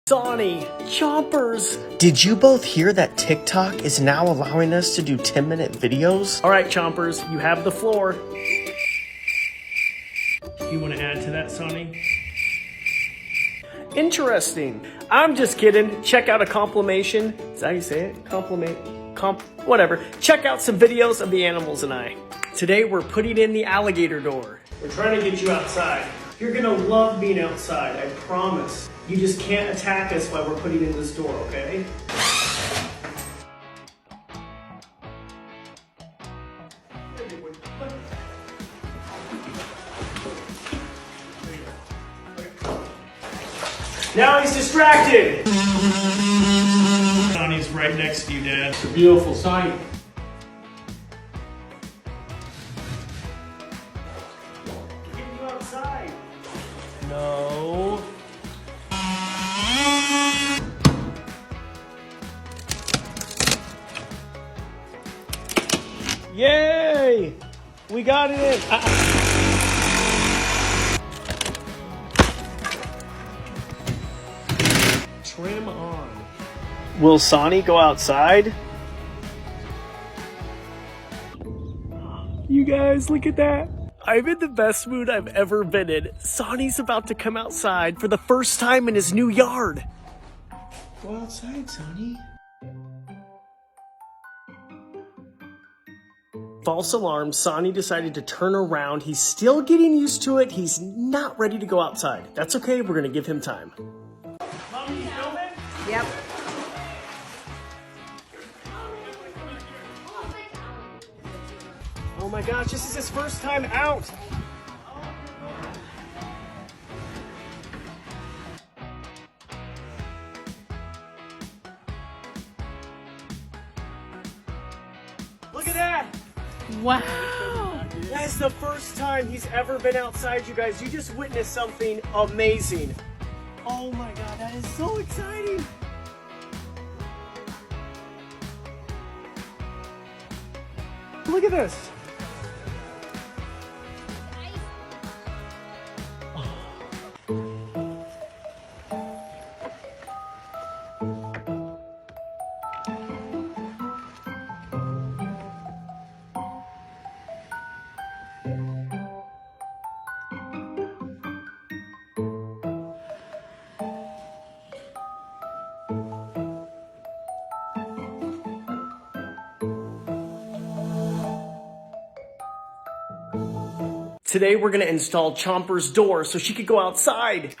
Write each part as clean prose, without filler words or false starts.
Sonny, Chompers. Did you both hear that TikTok is now allowing us to do 10-minute videos? All right, Chompers, you have the floor. You want to add to that, Sonny? Interesting. I'm just kidding. Check out a compilation. Is that how you say it? Whatever. Check out some videos of the animals and I. Today we're putting in the alligator door. We're trying to get you outside. You're gonna love being outside, I promise. You just can't attack us while we're putting in this door, okay? Now he's distracted! Sonny's right next to you, Dad. It's a beautiful sight. Get you outside. No. Yay! We got it in. Trim on. Will Sonny go outside? You guys, look at that. I'm in the best mood I've ever been in. Sonny's about to come outside for the first time in his new yard. Go outside, Sonny. False alarm, Sonny decided to turn around. He's still getting used to it. He's not ready to go outside. That's okay, we're gonna give him time. Mommy, you filming? Yep. Oh my gosh, this is his first time out. Look at that. Wow. That's the first time he's ever been outside, you guys. You just witnessed something amazing. Oh my God, that is so exciting. Look at this. Today we're gonna install Chomper's door so she could go outside.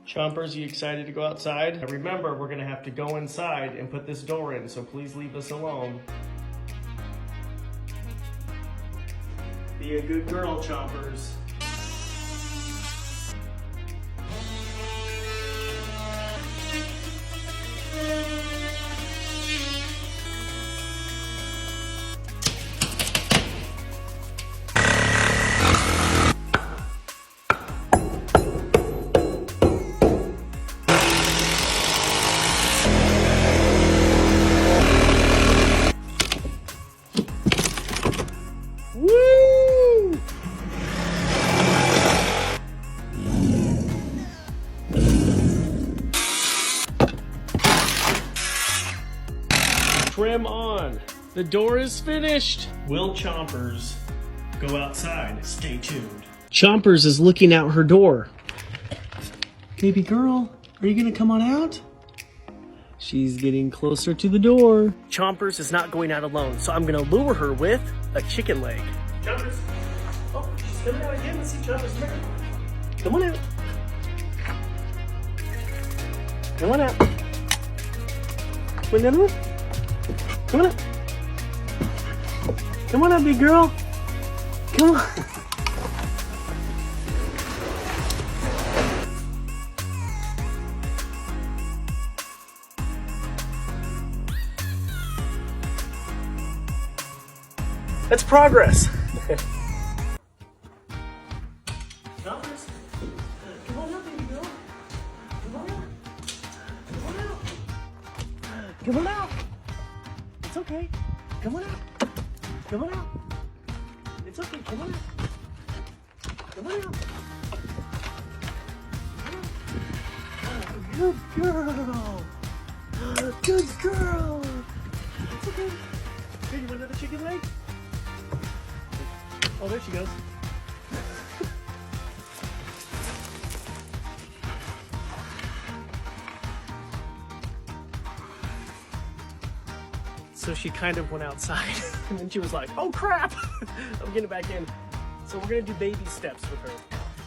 Chompers, you excited to go outside? And remember, we're gonna have to go inside and put this door in, so please leave us alone. Be a good girl, Chompers. Woo! Trim on. The door is finished. Will Chompers go outside? Stay tuned. Chompers is looking out her door. Baby girl, are you gonna come on out? She's getting closer to the door. Chompers is not going out alone, so I'm gonna lure her with a chicken leg. Chompers. Oh, she's coming out again. Let's see Chompers. Come on out. Come on out. Come on out. Come on out. Come on out, big girl. Come on. That's progress. Chompers, come on out, baby girl. Come on out. Come on out. Come on out. It's okay. Come on out. Come on out. It's okay. Come on out. Come on out. Come on out. Good girl. Good girl. It's okay. Here, you want another chicken leg? Oh, there she goes. So she kind of went outside and then she was like, oh crap, I'm getting back in. So we're gonna do baby steps with her.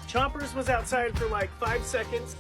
Chompers was outside for like 5 seconds.